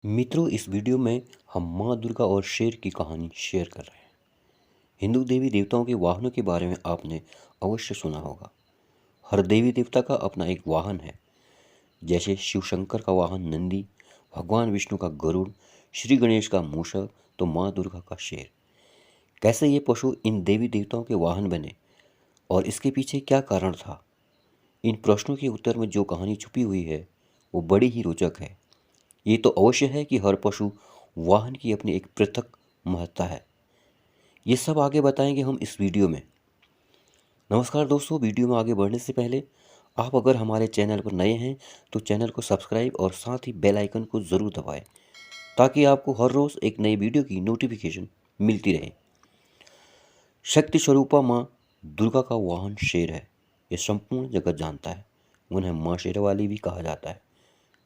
मित्रों, इस वीडियो में हम माँ दुर्गा और शेर की कहानी शेयर कर रहे हैं। हिंदू देवी देवताओं के वाहनों के बारे में आपने अवश्य सुना होगा। हर देवी देवता का अपना एक वाहन है। जैसे शिव शंकर का वाहन नंदी, भगवान विष्णु का गरुड़, श्री गणेश का मूषक, तो माँ दुर्गा का शेर। कैसे ये पशु इन देवी देवताओं के वाहन बने और इसके पीछे क्या कारण था, इन प्रश्नों के उत्तर में जो कहानी छुपी हुई है वो बड़ी ही रोचक है। ये तो अवश्य है कि हर पशु वाहन की अपनी एक पृथक महत्ता है। ये सब आगे बताएंगे हम इस वीडियो में। नमस्कार दोस्तों, वीडियो में आगे बढ़ने से पहले आप अगर हमारे चैनल पर नए हैं तो चैनल को सब्सक्राइब और साथ ही बेल आइकन को ज़रूर दबाएं ताकि आपको हर रोज़ एक नई वीडियो की नोटिफिकेशन मिलती रहे। शक्ति स्वरूपा माँ दुर्गा का वाहन शेर है, ये संपूर्ण जगत जानता है। उन्हें माँ शेरावाली भी कहा जाता है।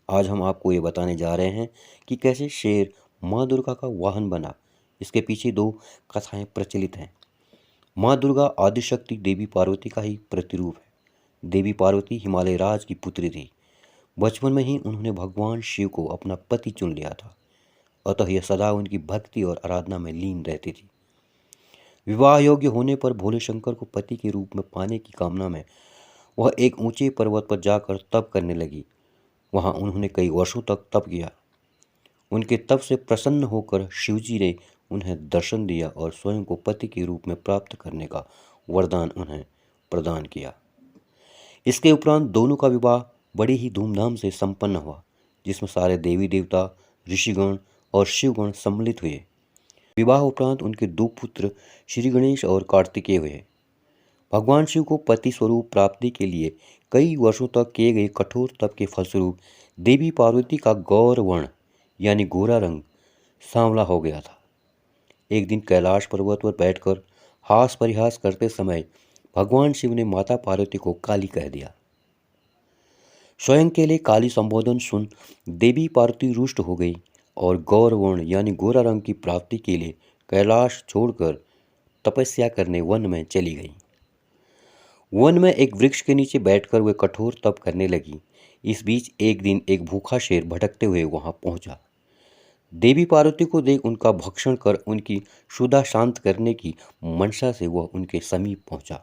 आज हम आपको ये बताने जा रहे हैं कि कैसे शेर माँ दुर्गा का वाहन बना। इसके पीछे दो कथाएं प्रचलित हैं। माँ दुर्गा आदिशक्ति देवी पार्वती का ही प्रतिरूप है। देवी पार्वती हिमालय राज की पुत्री थी। बचपन में ही उन्होंने भगवान शिव को अपना पति चुन लिया था, अतः यह सदा उनकी भक्ति और आराधना में लीन रहती थी। विवाह योग्य होने पर भोले शंकर को पति के रूप में पाने की कामना में वह एक ऊंचे पर्वत पर जाकर तप करने लगी। वहां उन्होंने कई वर्षों तक तप किया। उनके तप से प्रसन्न होकर शिवजी ने उन्हें दर्शन दिया और स्वयं को पति के रूप में प्राप्त करने का वरदान उन्हें प्रदान किया। इसके उपरांत दोनों का विवाह बड़ी ही धूमधाम से संपन्न हुआ, जिसमें सारे देवी देवता, ऋषिगण और शिवगण सम्मिलित हुए। विवाह उपरांत उनके दो पुत्र श्री गणेश और कार्तिकेय हुए। भगवान शिव को पति स्वरूप प्राप्ति के लिए कई वर्षों तक किए गए कठोर तप के फलस्वरूप देवी पार्वती का गौर वर्ण यानी गोरा रंग सांवला हो गया था। एक दिन कैलाश पर्वत पर बैठकर हास परिहास करते समय भगवान शिव ने माता पार्वती को काली कह दिया। स्वयं के लिए काली संबोधन सुन देवी पार्वती रुष्ट हो गई और गौर वर्ण यानी गोरा रंग की प्राप्ति के लिए कैलाश छोड़कर तपस्या करने वन में चली गई। वन में एक वृक्ष के नीचे बैठकर वे कठोर तप करने लगी। इस बीच एक दिन एक भूखा शेर भटकते हुए वहां पहुंचा। देवी पार्वती को देख उनका भक्षण कर उनकी क्षुधा शांत करने की मंशा से वह उनके समीप पहुंचा,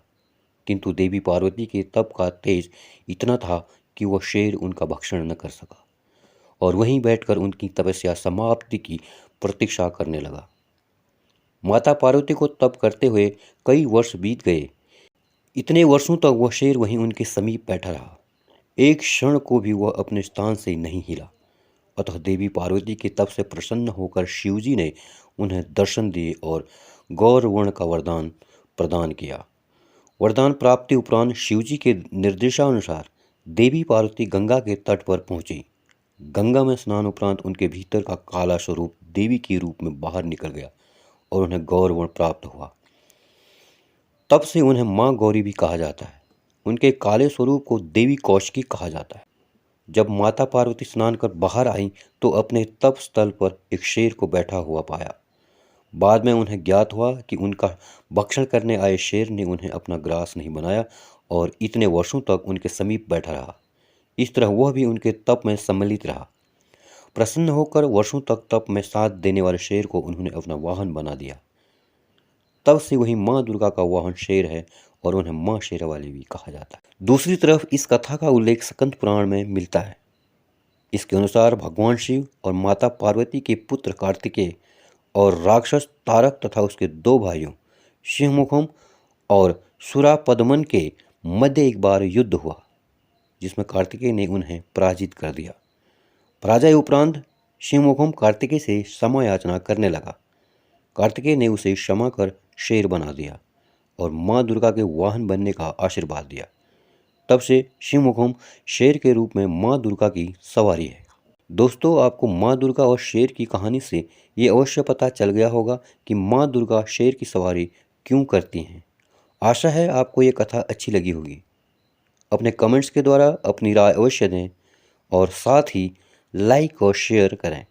किंतु देवी पार्वती के तप का तेज इतना था कि वह शेर उनका भक्षण न कर सका और वहीं बैठकर उनकी तपस्या समाप्ति की प्रतीक्षा करने लगा। माता पार्वती को तप करते हुए कई वर्ष बीत गए। इतने वर्षों तक वह शेर वहीं उनके समीप बैठा रहा। एक क्षण को भी वह अपने स्थान से नहीं हिला। अतः देवी पार्वती के तप से प्रसन्न होकर शिवजी ने उन्हें दर्शन दिए और गौर वर्ण का वरदान प्रदान किया। वरदान प्राप्ति उपरांत शिवजी के निर्देशानुसार देवी पार्वती गंगा के तट पर पहुंची। गंगा में स्नान उपरांत उनके भीतर का काला स्वरूप देवी के रूप में बाहर निकल गया और उन्हें गौर वर्ण प्राप्त हुआ। तब से उन्हें माँ गौरी भी कहा जाता है। उनके काले स्वरूप को देवी कौशिकी कहा जाता है। जब माता पार्वती स्नान कर बाहर आई तो अपने तप स्थल पर एक शेर को बैठा हुआ पाया। बाद में उन्हें ज्ञात हुआ कि उनका भक्षण करने आए शेर ने उन्हें अपना ग्रास नहीं बनाया और इतने वर्षों तक उनके समीप बैठा रहा। इस तरह वह भी उनके तप में सम्मिलित रहा। प्रसन्न होकर वर्षों तक तप में साथ देने वाले शेर को उन्होंने अपना वाहन बना दिया। तब से वही माँ दुर्गा का वाहन शेर है और उन्हें माँ शेरावाली भी कहा जाता है। दूसरी तरफ इस कथा का उल्लेख स्कंद पुराण में मिलता है। इसके अनुसार भगवान शिव और माता पार्वती के पुत्र कार्तिकेय और राक्षस तारक तथा उसके दो भाइयों सिंहमुखम और सुरापदमन के मध्य एक बार युद्ध हुआ, जिसमें कार्तिकेय ने उन्हें पराजित कर दिया। पराजय उपरांत सिंहमुखम कार्तिकेय से क्षमा याचना करने लगा। कार्तिकेय ने उसे क्षमा कर शेर बना दिया और माँ दुर्गा के वाहन बनने का आशीर्वाद दिया। तब से शिवमुखम शेर के रूप में माँ दुर्गा की सवारी है। दोस्तों, आपको माँ दुर्गा और शेर की कहानी से ये अवश्य पता चल गया होगा कि माँ दुर्गा शेर की सवारी क्यों करती हैं। आशा है आपको ये कथा अच्छी लगी होगी। अपने कमेंट्स के द्वारा अपनी राय अवश्य दें और साथ ही लाइक और शेयर करें।